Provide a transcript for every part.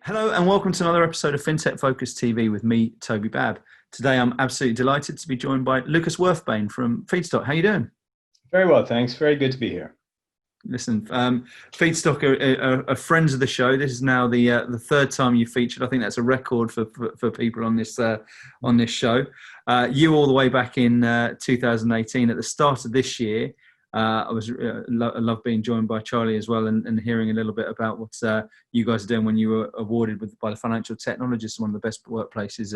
Hello and welcome to another episode of Fintech Focus TV with me, Toby Babb. Today I'm absolutely delighted to be joined by Lucas Wurfbain from FeedStock. How are you doing? Very well, thanks. Very good to be here. Listen, FeedStock are friends of the show. This is now the third time you featured. I think that's a record for people on this show. You all the way back in 2018 at the start of this year. I love being joined by Charlie as well and hearing a little bit about what you guys are doing when you were awarded by the Financial Technologist, one of the best workplaces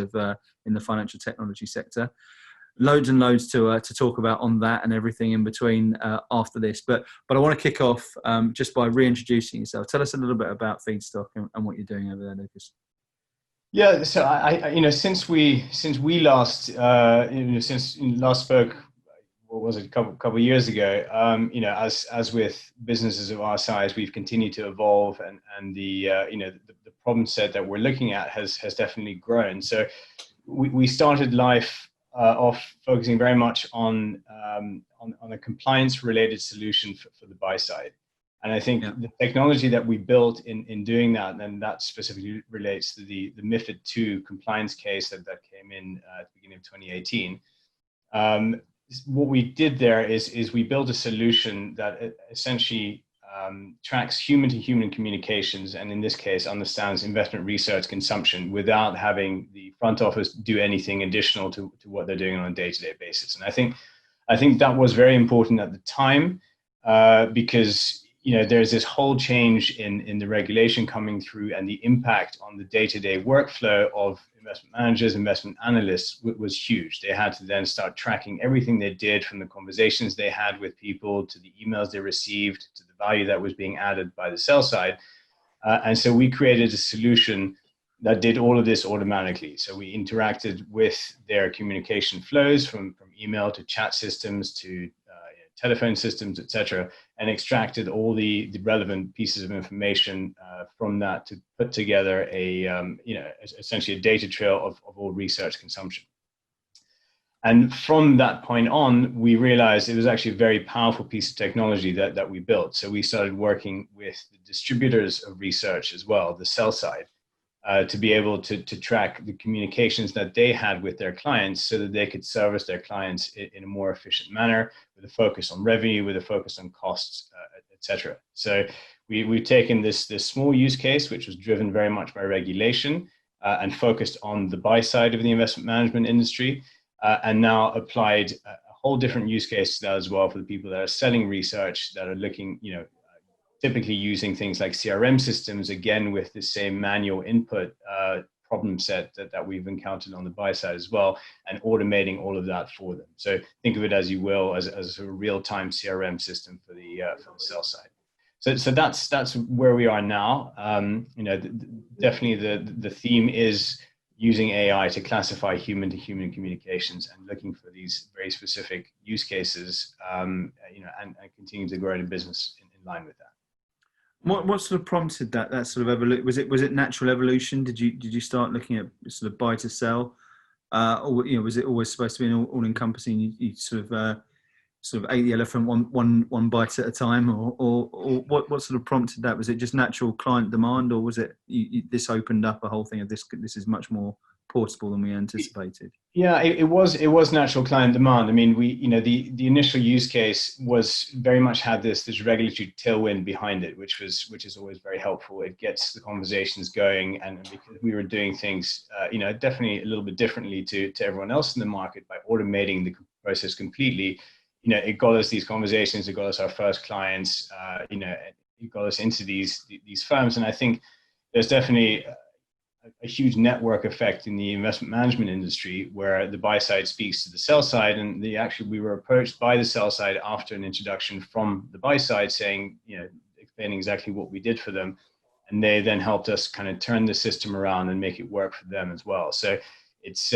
in the financial technology sector. Loads and loads to talk about on that and everything in between after this. But I want to kick off just by reintroducing yourself. Tell us a little bit about FeedStock and what you're doing over there, Lucas. Yeah, so I since we last spoke, what was it, a couple of years ago, as with businesses of our size, we've continued to evolve, and the problem set that we're looking at has definitely grown. So we started life off focusing very much on a compliance related solution for the buy side. And I think the technology that we built in doing that, and that specifically relates to the MiFID II compliance case that came in at the beginning of 2018. What we did there is we built a solution that essentially tracks human-to-human communications, and in this case understands investment research consumption without having the front office do anything additional to what they're doing on a day-to-day basis. And I think that was very important at the time because there's this whole change in the regulation coming through, and the impact on the day-to-day workflow of investment managers, investment analysts was huge. They had to then start tracking everything they did, from the conversations they had with people to the emails they received to the value that was being added by the sell side. And so we created a solution that did all of this automatically. So we interacted with their communication flows from email to chat systems to telephone systems, etc., and extracted all the relevant pieces of information from that to put together essentially a data trail of all research consumption. And from that point on, we realized it was actually a very powerful piece of technology that we built. So we started working with the distributors of research as well, the sell side, to be able to track the communications that they had with their clients so that they could service their clients in a more efficient manner, with a focus on revenue, with a focus on costs, etc. So we've taken this small use case, which was driven very much by regulation and focused on the buy side of the investment management industry, and now applied a whole different use case to that as well for the people that are selling research, that are looking, typically using things like CRM systems, again, with the same manual input problem set that we've encountered on the buy side as well, and automating all of that for them. So think of it as you will, as a real-time CRM system for the sell side. So that's where we are now. Definitely the theme is using AI to classify human-to-human communications and looking for these very specific use cases, and continue to grow the business in line with that. What sort of prompted that sort of evolution? Was it natural evolution? Did you start looking at sort of buy to sell, or was it always supposed to be an all-encompassing? You sort of ate the elephant one bite at a time, or what sort of prompted that? Was it just natural client demand, or was it this opened up a whole thing of this is much more portable than we anticipated? Yeah, it was natural client demand. I mean, the initial use case was very much had this regulatory tailwind behind it, which is always very helpful. It gets the conversations going, and because we were doing things, definitely a little bit differently to everyone else in the market by automating the process completely. It got us these conversations, it got us our first clients, it got us into these firms, and I think there's definitely a huge network effect in the investment management industry, where the buy side speaks to the sell side, and we were approached by the sell side after an introduction from the buy side, saying, explaining exactly what we did for them, and they then helped us kind of turn the system around and make it work for them as well. So it's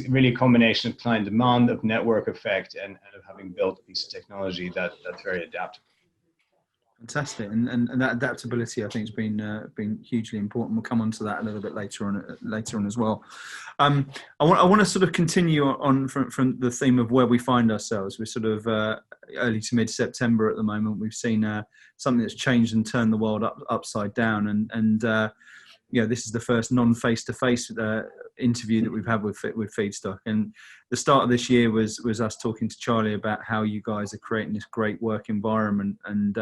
really a combination of client demand, of network effect, and of having built a piece of technology that's very adaptable. Fantastic, and that adaptability, I think, has been hugely important. We'll come on to that a little bit later on as well. I want to sort of continue on from the theme of where we find ourselves. We're sort of early to mid-September at the moment. We've seen something that's changed and turned the world upside down, and this is the first non-face-to-face interview that we've had with FeedStock. And the start of this year was us talking to Charlie about how you guys are creating this great work environment and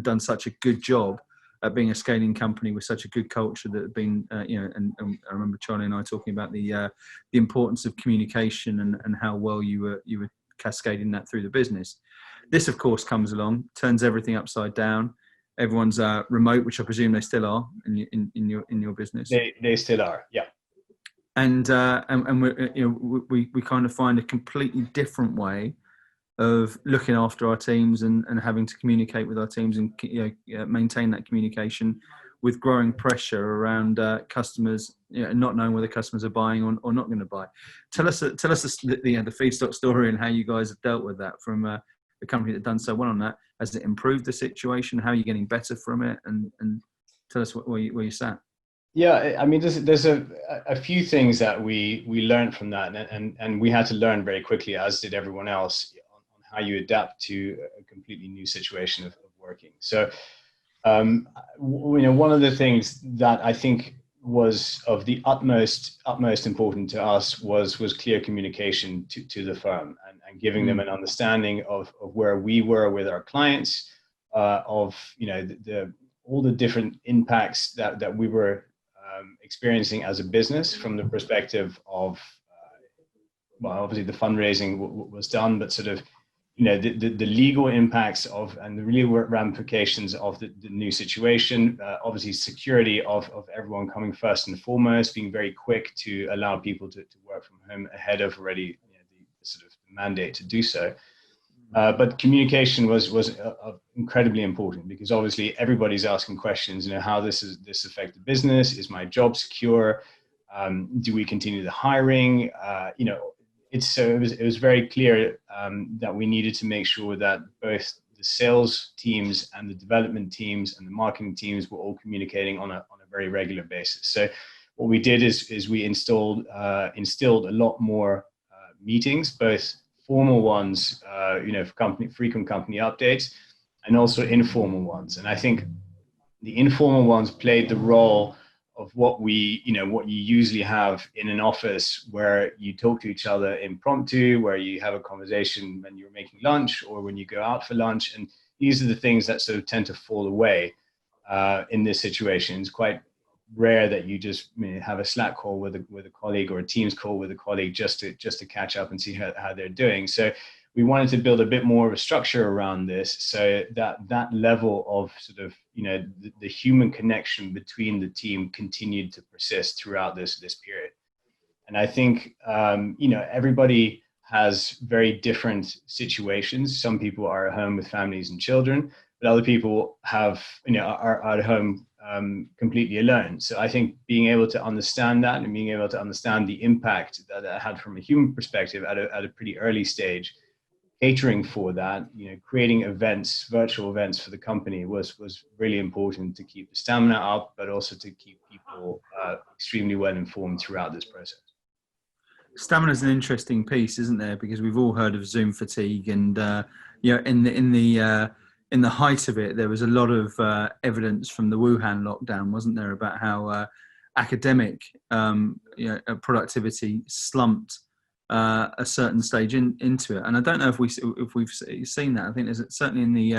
done such a good job at being a scaling company with such a good culture that have been, and I remember Charlie and I talking about the importance of communication and how well you were cascading that through the business. This, of course, comes along, turns everything upside down. Everyone's remote, which I presume they still are in your business. They still are, yeah. And we kind of find a completely different way of looking after our teams and having to communicate with our teams and maintain that communication with growing pressure around customers, not knowing whether customers are buying or not going to buy. Tell us the FeedStock story and how you guys have dealt with that from a company that's done so well on that. Has it improved the situation? How are you getting better from it? And tell us where you sat. Yeah, I mean, there's a few things that we learned from that, and we had to learn very quickly, as did everyone else, on how you adapt to a completely new situation of working. So, one of the things that I think was of the utmost important to us was clear communication to the firm and giving them an understanding of where we were with our clients, of all the different impacts that we were experiencing as a business from the perspective of obviously the fundraising was done, but sort of the legal impacts of and the real ramifications of the new situation, obviously security of everyone coming first and foremost, being very quick to allow people to work from home ahead of already the sort of mandate to do so. But communication was incredibly important, because obviously everybody's asking questions. How this affect the business? Is my job secure? Do we continue the hiring? It was very clear that we needed to make sure that both the sales teams and the development teams and the marketing teams were all communicating on a very regular basis. So what we did is we instilled a lot more meetings, both formal ones, for frequent company updates, and also informal ones. And I think the informal ones played the role of what you usually have in an office, where you talk to each other impromptu, where you have a conversation when you're making lunch or when you go out for lunch. And these are the things that sort of tend to fall away in this situation. It's quite rare that you just have a Slack call with a colleague or a Teams call with a colleague just to catch up and see how they're doing. So we wanted to build a bit more of a structure around this, so that level of sort of the human connection between the team continued to persist throughout this period. And I think everybody has very different situations. Some people are at home with families and children, but other people are at home completely alone. So I think being able to understand that and being able to understand the impact that it had from a human perspective at a pretty early stage, catering for that, creating events, virtual events for the company was really important to keep the stamina up, but also to keep people extremely well informed throughout this process. Stamina is an interesting piece, isn't there? Because we've all heard of Zoom fatigue, and in the height of it, there was a lot of evidence from the Wuhan lockdown, wasn't there, about how academic productivity slumped a certain stage into it. And I don't know if we've seen that. I think there's certainly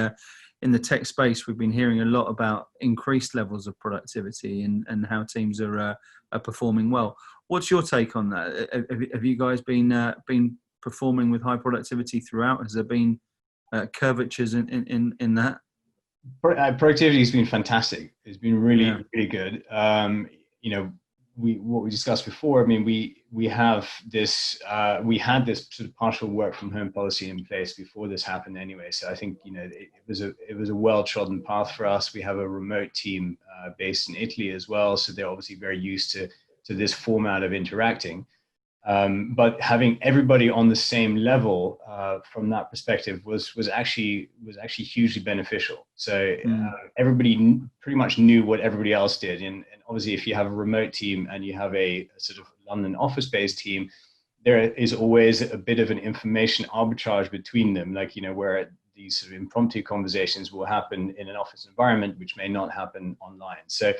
in the tech space, we've been hearing a lot about increased levels of productivity and how teams are performing well. What's your take on that? Have you guys been performing with high productivity throughout? Has there been curvatures in that? Productivity has been fantastic. It's been really good. What we discussed before. I mean, we had this sort of partial work from home policy in place before this happened anyway. So I think it was a well-trodden path for us. We have a remote team based in Italy as well, so they're obviously very used to this format of interacting. But having everybody on the same level from that perspective was actually hugely beneficial. So everybody pretty much knew what everybody else did, and obviously if you have a remote team and you have a sort of London office-based team, there is always a bit of an information arbitrage between them, where these sort of impromptu conversations will happen in an office environment, which may not happen online. So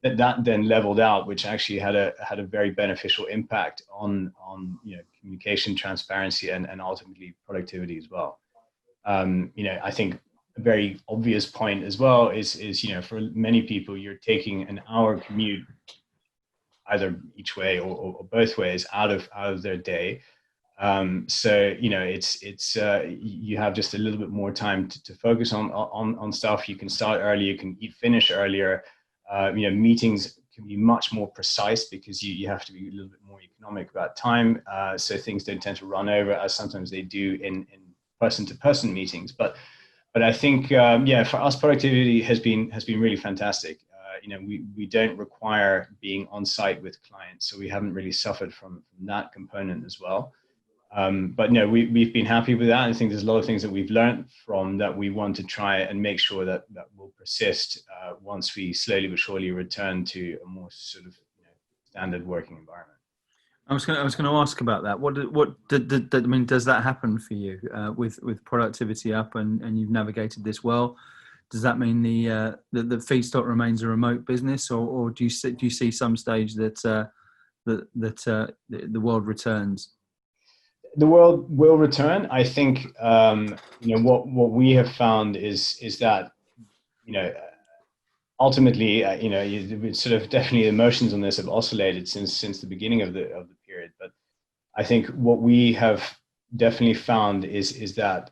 that then leveled out, which actually had a very beneficial impact on communication, transparency, and ultimately productivity as well. I think a very obvious point as well is for many people, you're taking an hour commute either each way or both ways out of their day. So it's you have just a little bit more time to focus on stuff. You can start early, you can finish earlier. Meetings can be much more precise because you have to be a little bit more economic about time. So things don't tend to run over as sometimes they do in person-to-person meetings. But I think for us, productivity has been really fantastic. We don't require being on site with clients, so we haven't really suffered from that component as well. But no, we've been happy with that. I think there's a lot of things that we've learned from that we want to try and make sure that will persist once we slowly but surely return to a more sort of standard working environment. I was going to ask about that. I mean, does that happen for you with productivity up and you've navigated this well? Does that mean the FeedStock remains a remote business, or do you see some stage that the world returns? The world will return. I think what we have found is that ultimately sort of definitely emotions on this have oscillated since the beginning of the period. But I think what we have definitely found is that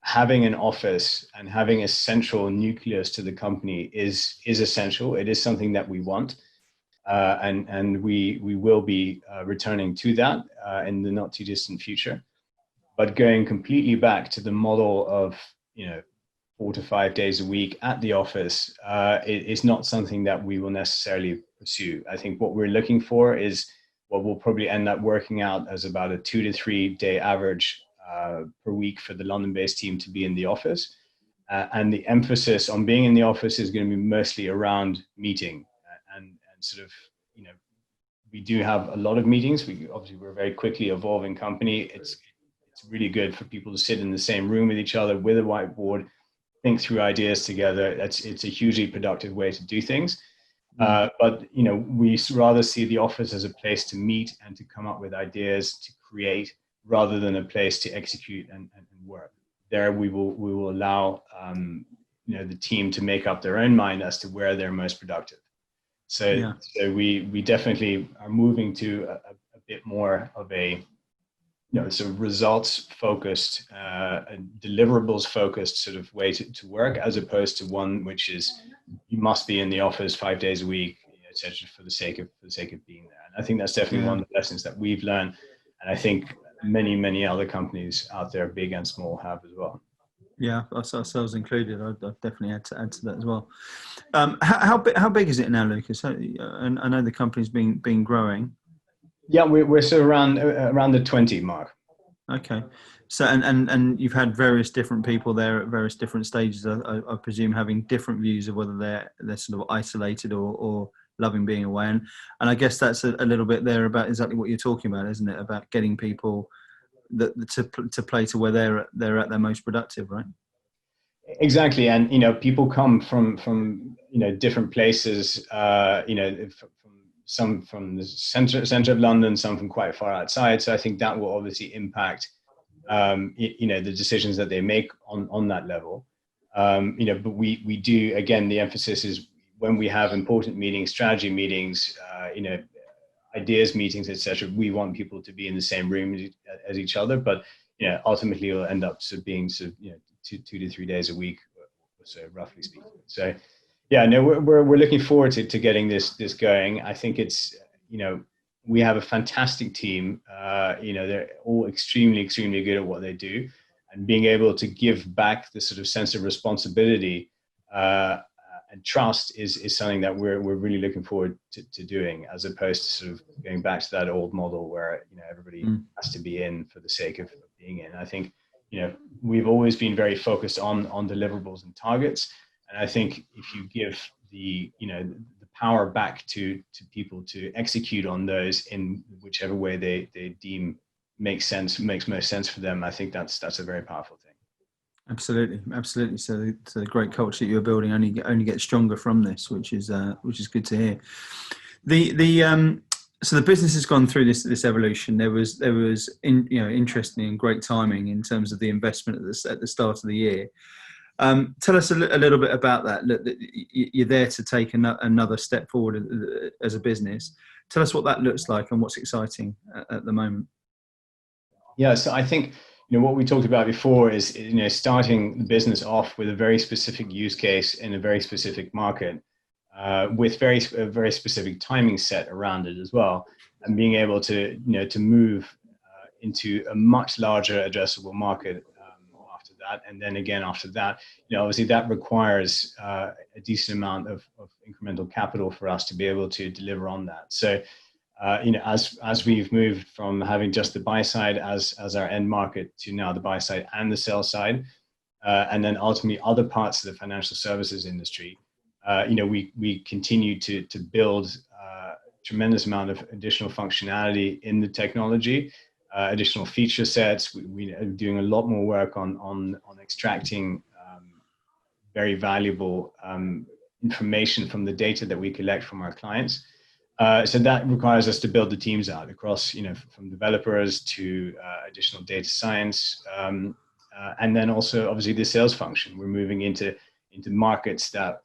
having an office and having a central nucleus to the company is essential. It is something that we want. And we will be returning to that in the not too distant future. But going completely back to the model of 4 to 5 days a week at the office is not something that we will necessarily pursue. I think what we're looking for is what will probably end up working out as about a 2 to 3 day average per week for the London-based team to be in the office. And the emphasis on being in the office is going to be mostly around meeting and sort of, we do have a lot of meetings. We're a very quickly evolving company. It's really good for people to sit in the same room with each other with a whiteboard, think through ideas together. It's a hugely productive way to do things. But we rather see the office as a place to meet and to come up with ideas, to create, rather than a place to execute and work. There we will allow the team to make up their own mind as to where they're most productive. So we definitely are moving to a bit more of a sort of results focused, deliverables focused sort of way to work, as opposed to one which is you must be in the office 5 days a week, etc., for the sake of being there. And I think that's definitely one of the lessons that we've learned, and I think many other companies out there, big and small, have as well. Yeah, us ourselves included. I'd definitely add to that as well. How big is it now, Lucas? And I know the company's been growing. Yeah, we're sort of around the 20 mark. Okay, so and you've had various different people there at various different stages. I presume having different views of whether they're sort of isolated or loving being away. And I guess that's a little bit there about exactly what you're talking about, isn't it? About getting people to play to where they're at their most productive, right? Exactly, and people come from different places. Some from the center of London, some from quite far outside. So I think that will obviously impact the decisions that they make on that level. But we do, again, the emphasis is when we have important meetings, strategy meetings, ideas meetings, etc. We want people to be in the same room as each other, but ultimately it'll end up being 2 to 3 days a week, so roughly speaking. So we're looking forward to getting this going. I think it's we have a fantastic team. They're all extremely good at what they do, and being able to give back the sort of sense of responsibility and trust is something that we're really looking forward to doing, as opposed to sort of going back to that old model where everybody has to be in for the sake of being in. I think we've always been very focused on deliverables and targets, and I think if you give the power back to people to execute on those in whichever way they deem makes most sense for them, I think that's a very powerful thing. Absolutely, absolutely. So the great culture that you're building only gets stronger from this, which is good to hear. The so the business has gone through this evolution. There was interesting and great timing in terms of the investment at the start of the year. Tell us a little bit about that. Look, you're there to take another step forward as a business. Tell us what that looks like and what's exciting at the moment. Yeah, so I think what we talked about before is starting the business off with a very specific use case in a very specific market, with a very specific timing set around it as well, and being able to to move into a much larger addressable market after that, and then again after that, obviously that requires a decent amount of incremental capital for us to be able to deliver on that. So as we've moved from having just the buy side as our end market to now the buy side and the sell side, and then ultimately other parts of the financial services industry, we continue to build tremendous amount of additional functionality in the technology, additional feature sets. We are doing a lot more work on extracting very valuable information from the data that we collect from our clients. So that requires us to build the teams out across, from developers to additional data science, and then also obviously the sales function. We're moving into markets that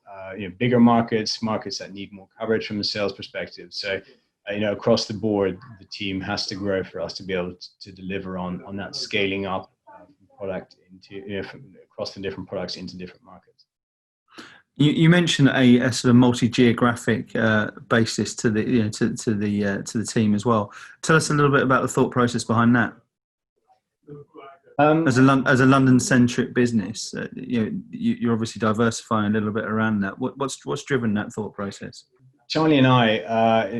bigger markets that need more coverage from a sales perspective. So across the board, the team has to grow for us to be able to deliver on that scaling up product into across the different products into different markets. You mentioned a sort of multi-geographic basis to the to the team as well. Tell us a little bit about the thought process behind that. As a London-centric business, you're obviously diversifying a little bit around that. What's driven that thought process? Charlie and I,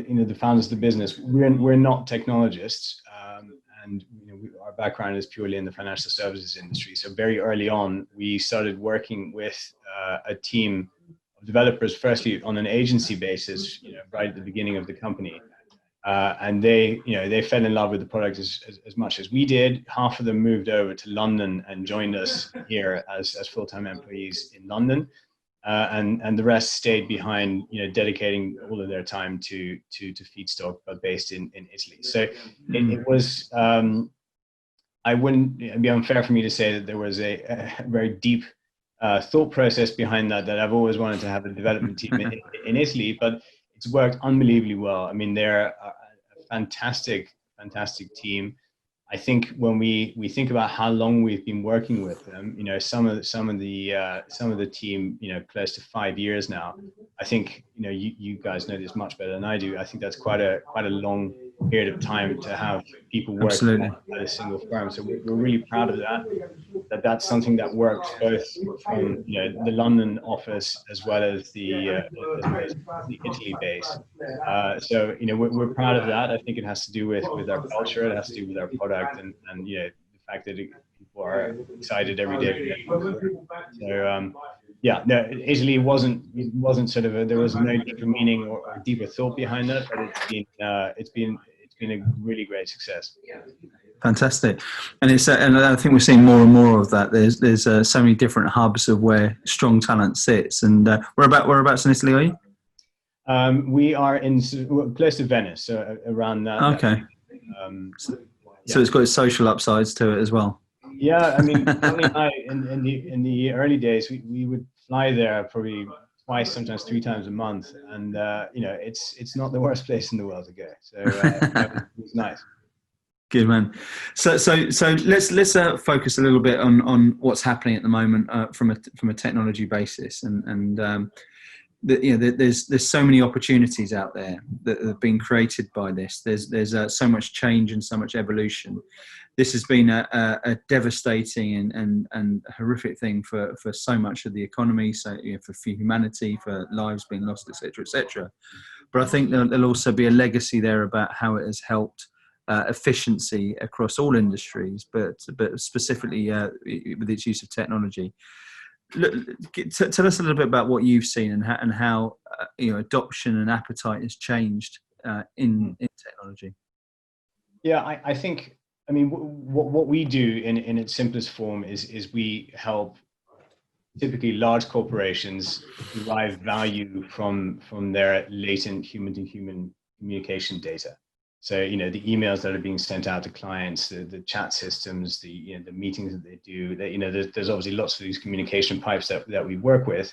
the founders of the business, we're not technologists, and our background is purely in the financial services industry. So very early on, we started working with a team of developers, firstly on an agency basis, right at the beginning of the company, and they fell in love with the product as much as we did. Half of them moved over to London and joined us here as full-time employees in London. And the rest stayed behind, dedicating all of their time to FeedStock, but based in Italy. So it was, I wouldn't, it'd be unfair for me to say that there was a very deep thought process behind that I've always wanted to have a development team in Italy, but it's worked unbelievably well. I mean, they're a fantastic team. I think when we think about how long we've been working with them, some of the team, close to 5 years now. I think you guys know this much better than I do. I think that's quite a long period of time to have people working at a single firm. So we're really proud of that. That's something that works both from the London office as well as the Italy base. So we're proud of that. I think it has to do with our culture. It has to do with our product, and the fact that people are excited every day. So yeah, no, Italy wasn't sort of there was no deeper meaning or deeper thought behind that, but it's been a really great success. Fantastic, and and I think we're seeing more and more of that. There's so many different hubs of where strong talent sits. And whereabouts in Italy are you? We are close to Venice, so around that. Okay. So it's got its social upsides to it as well. Yeah, I mean, Tony and I, in the early days, we would fly there probably twice, sometimes 3 times a month, and it's not the worst place in the world to go. So it's nice. Good man. So let's focus a little bit on what's happening at the moment from a technology basis, and there's so many opportunities out there that have been created by this. There's so much change and so much evolution. This has been a devastating and horrific thing for so much of the economy, so for humanity, for lives being lost, etc. But I think there'll also be a legacy there about how it has helped efficiency across all industries, but specifically with its use of technology. Tell us a little bit about what you've seen and how adoption and appetite has changed in technology. Yeah, I think I mean, what we do in its simplest form is we help typically large corporations derive value from their latent human to human communication data. So, the emails that are being sent out to clients, the chat systems, the meetings that they do, there's obviously lots of these communication pipes that we work with.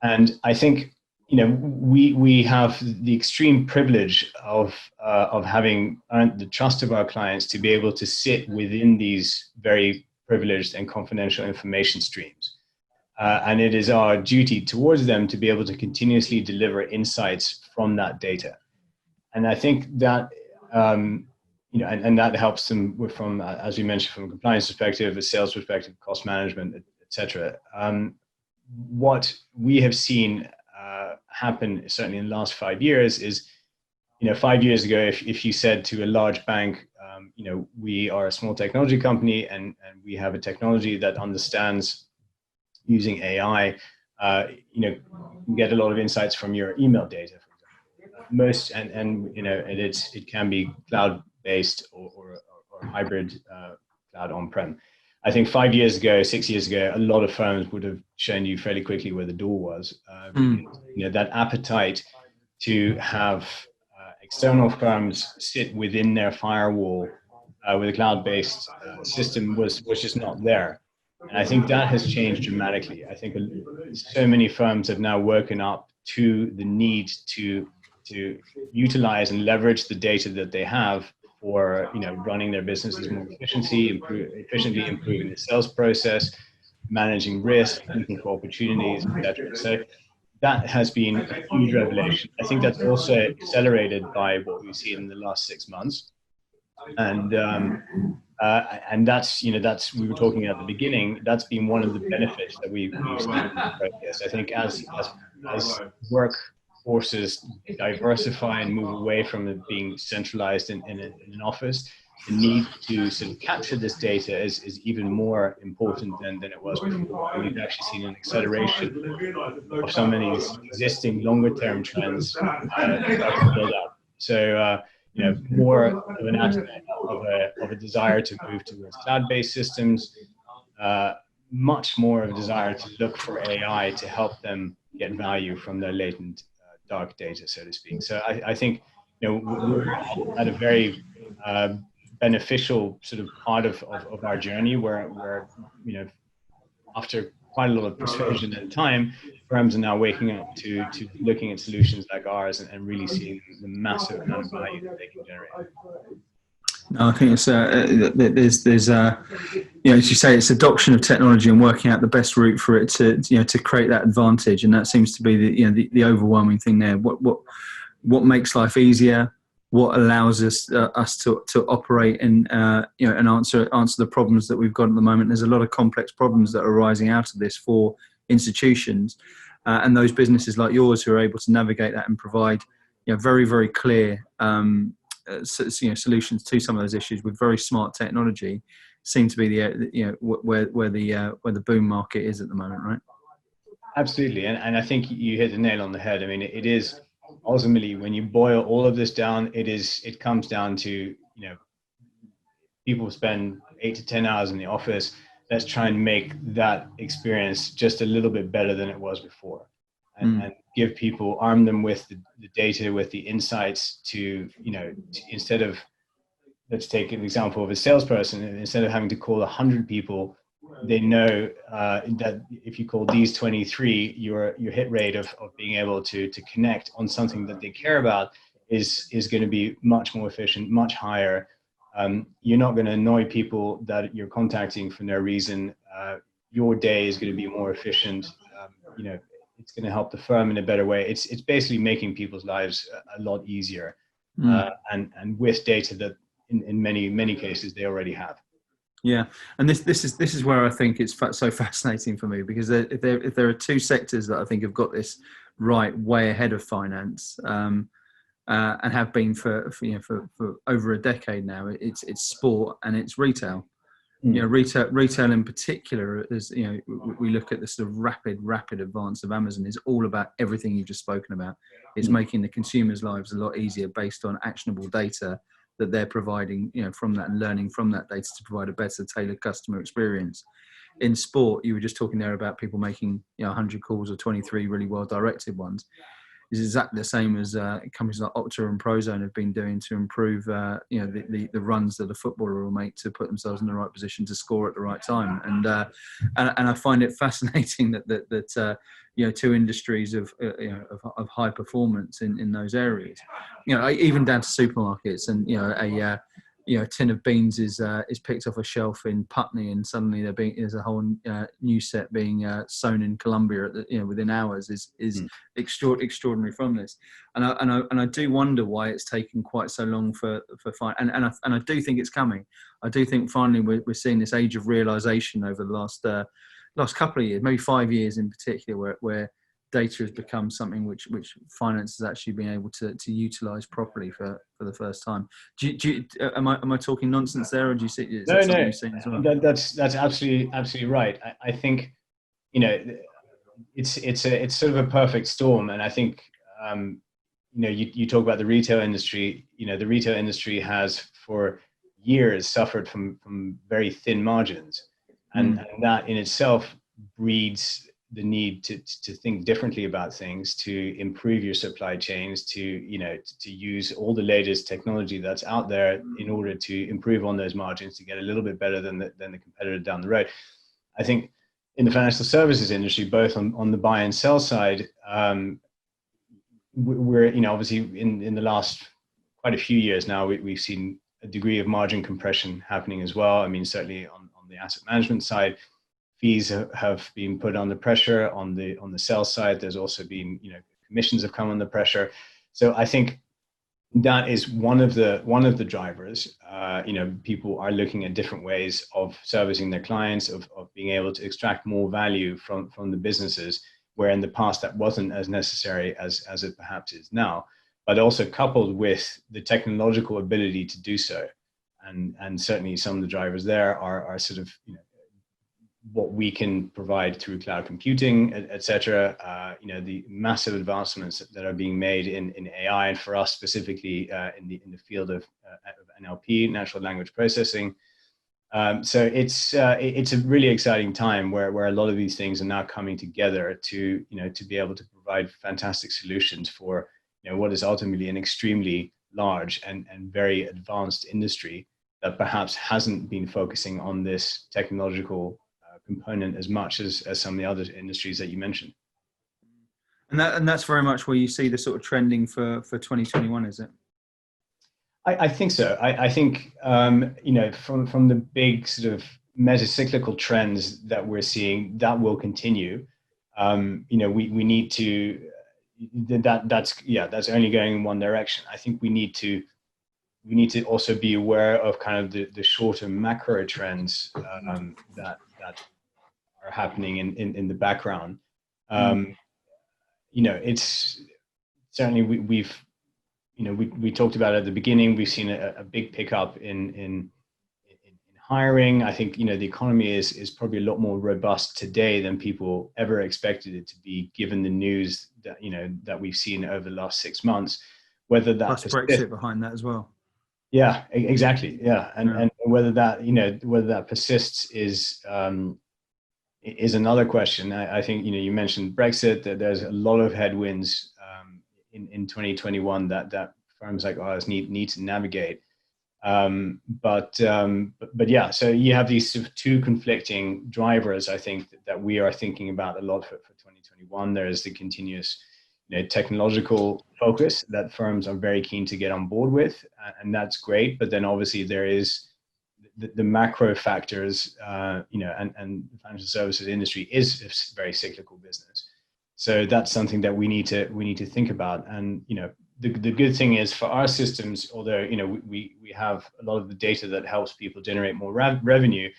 And I think, we have the extreme privilege of having earned the trust of our clients to be able to sit within these very privileged and confidential information streams. And it is our duty towards them to be able to continuously deliver insights from that data. And I think that, and that helps them from, as we mentioned, from a compliance perspective, a sales perspective, cost management, et cetera. What we have seen happen, certainly in the last 5 years, is, 5 years ago, if you said to a large bank, we are a small technology company and we have a technology that understands using AI, you can get a lot of insights from your email data, for example. It can be cloud-based or hybrid cloud on-prem. I think 5 years ago, 6 years ago, a lot of firms would have shown you fairly quickly where the door was. That appetite to have external firms sit within their firewall with a cloud-based system was just not there. And I think that has changed dramatically. I think so many firms have now woken up to the need to utilize and leverage the data that they have for running their businesses more efficiently, improving the sales process, managing risk, looking for opportunities, etc. So that has been a huge revelation. I think that's also accelerated by what we've seen in the last 6 months. And that's, we were talking at the beginning, that's been one of the benefits that we've seen in the process. I think as workforces diversify and move away from it being centralized in an office, the need to sort of capture this data is even more important than it was before. And we've actually seen an acceleration of some of these existing longer term trends start to build up. So, more of an aspect of a desire to move towards cloud-based systems, much more of a desire to look for AI to help them get value from their latent dark data, so to speak. So I think we're at a very beneficial sort of part of our journey where after quite a lot of persuasion and time, firms are now waking up to looking at solutions like ours and really seeing the massive amount of value that they can generate. No, I think it's there's as you say, it's adoption of technology and working out the best route for it to create that advantage, and that seems to be the overwhelming thing there. What makes life easier? What allows us to operate and and answer the problems that we've got at the moment. There's a lot of complex problems that are arising out of this for institutions, and those businesses like yours who are able to navigate that and provide very, very clear solutions to some of those issues with very smart technology seem to be where the boom market is at the moment, right? Absolutely, and I think you hit the nail on the head. I mean, it is ultimately, when you boil all of this down, it comes down to people spend 8 to 10 hours in the office. Let's try and make that experience just a little bit better than it was before, and give people, arm them with the data, with the insights to instead of, let's take an example of a salesperson, instead of having to call 100 people, they know that if you call these 23, your hit rate of being able to connect on something that they care about is going to be much more efficient, much higher. You're not going to annoy people that you're contacting for no reason. Your day is going to be more efficient. It's going to help the firm in a better way. It's basically making people's lives a lot easier, and with data that in many cases they already have. Yeah, and this is where I think it's so fascinating for me, because if there are two sectors that I think have got this right way ahead of finance, and have been for over a decade now, it's sport and it's retail. Retail in particular, as we look at the sort of rapid advance of Amazon, is all about everything you've just spoken about. It's making the consumers' lives a lot easier based on actionable data that they're providing, from that and learning from that data to provide a better tailored customer experience. In sport, you were just talking there about people making 100 calls or 23 really well directed ones. Is exactly the same as companies like Opta and Prozone have been doing to improve, the runs that a footballer will make to put themselves in the right position to score at the right time. And I find it fascinating that two industries of high performance in those areas, even down to supermarkets, and a tin of beans is picked off a shelf in Putney, and suddenly there's a whole new set being sewn in Colombia within hours is extraordinary from this. And I do wonder why it's taken quite so long for and I do think it's coming. I do think finally we're seeing this age of realization over the last couple of years, maybe 5 years in particular, where data has become something which finance has actually been able to utilize properly for the first time. Am I talking nonsense there, or do you see? Is that something you've seen as well? That's absolutely right. I think it's sort of a perfect storm, and I think you talk about the retail industry. The retail industry has for years suffered from very thin margins, and that in itself breeds the need to think differently about things, to improve your supply chains, to use all the latest technology that's out there in order to improve on those margins, to get a little bit better than the competitor down the road. I think in the financial services industry, both on the buy and sell side, we're obviously in the last quite a few years now, we've seen a degree of margin compression happening as well. I mean, certainly on the asset management side, fees have been put under pressure. On the sell side, there's also been, commissions have come under pressure. So I think that is one of the drivers. People are looking at different ways of servicing their clients, of being able to extract more value from the businesses, where in the past that wasn't as necessary as it perhaps is now, but also coupled with the technological ability to do so. And certainly some of the drivers there are sort of, what we can provide through cloud computing, et cetera, the massive advancements that are being made in AI, and for us specifically in the field of NLP, natural language processing. So it's a really exciting time where a lot of these things are now coming together to be able to provide fantastic solutions for what is ultimately an extremely large and very advanced industry that perhaps hasn't been focusing on this technological component as much as some of the other industries that you mentioned. And that's very much where you see the sort of trending for 2021, is it? I think so. I think from the big sort of meta-cyclical trends that we're seeing, that will continue. We need to that's only going in one direction. I think we need to also be aware of kind of the shorter macro trends that are happening in the background. It's certainly we talked about at the beginning, we've seen a big pickup in hiring. I think the economy is probably a lot more robust today than people ever expected it to be, given the news that we've seen over the last 6 months. Whether that plus Brexit behind that as well. Yeah, exactly. Yeah, and whether that persists is another question. I think you mentioned Brexit. That there's a lot of headwinds in 2021 that firms like ours need to navigate. But yeah, so you have these sort of two conflicting drivers, I think, that we are thinking about a lot for 2021. There is the continuous technological focus that firms are very keen to get on board with, and that's great. But then obviously there is the macro factors, and the financial services industry is a very cyclical business. So that's something that we need to think about. And the good thing is for our systems, although we have a lot of the data that helps people generate more revenue,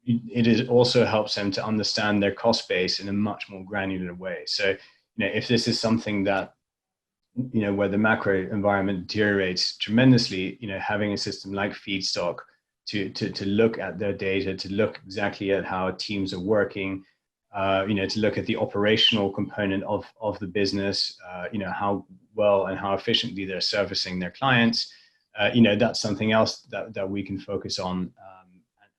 it also helps them to understand their cost base in a much more granular way. So if this is something that where the macro environment deteriorates tremendously, having a system like FeedStock to look at their data, to look exactly at how teams are working, to look at the operational component of the business, how well and how efficiently they're servicing their clients, that's something else that we can focus on,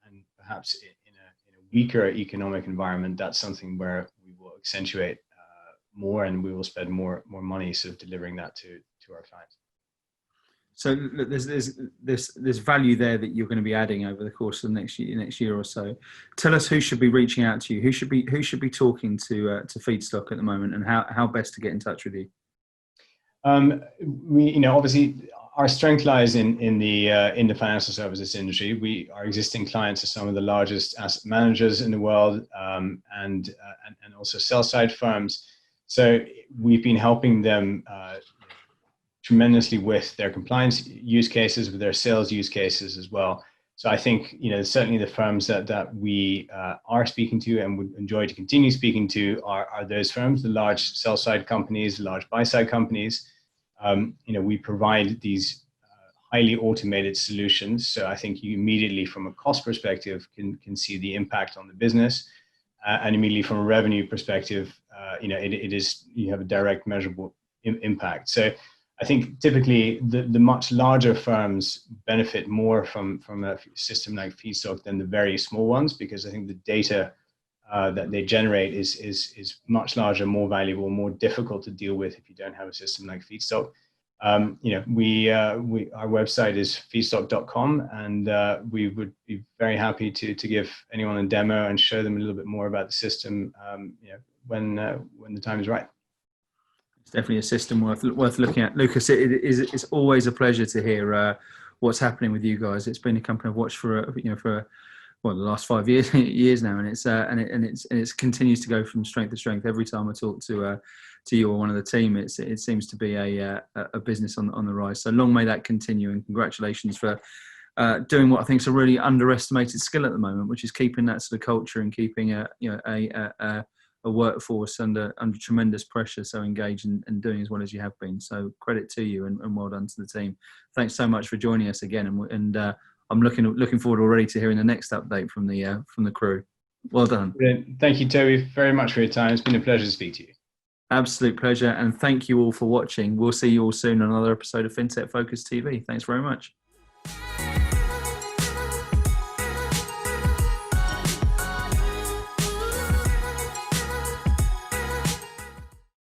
and perhaps in a weaker economic environment, that's something where we will accentuate more, and we will spend more money sort of delivering that to our clients. So look, there's value there that you're going to be adding over the course of the next year or so. Tell us who should be reaching out to you, who should be talking to FeedStock at the moment, and how best to get in touch with you. We, obviously our strength lies in the financial services industry. Our existing clients are some of the largest asset managers in the world, and also sell side firms. So we've been helping them tremendously with their compliance use cases, with their sales use cases as well. So I think, certainly the firms that we are speaking to and would enjoy to continue speaking to are those firms, the large sell side companies, large buy side companies. We provide these highly automated solutions. So I think you immediately, from a cost perspective, can see the impact on the business, and immediately from a revenue perspective, you have a direct measurable impact. So I think typically the much larger firms benefit more from a system like FeedStock than the very small ones, because I think the data that they generate is much larger, more valuable, more difficult to deal with if you don't have a system like FeedStock. Our website is feedstock.com, and we would be very happy to give anyone a demo and show them a little bit more about the system when the time is right. It's definitely a system worth looking at. Lucas, it's always a pleasure to hear what's happening with you guys. It's been a company I've watched for the last 5 years now, and it continues to go from strength to strength. Every time I talk to you or one of the team, it seems to be a business on the rise. So long may that continue, and congratulations for doing what I think is a really underestimated skill at the moment, which is keeping that sort of culture and keeping a workforce under tremendous pressure, so engaged and doing as well as you have been. So credit to you, and well done to the team. Thanks so much for joining us again, and I'm looking forward already to hearing the next update from the crew. Well done. Brilliant. Thank you, Toby, very much for your time. It's been a pleasure to speak to you. Absolute pleasure, and thank you all for watching. We'll see you all soon on another episode of Fintech Focus TV. Thanks very much.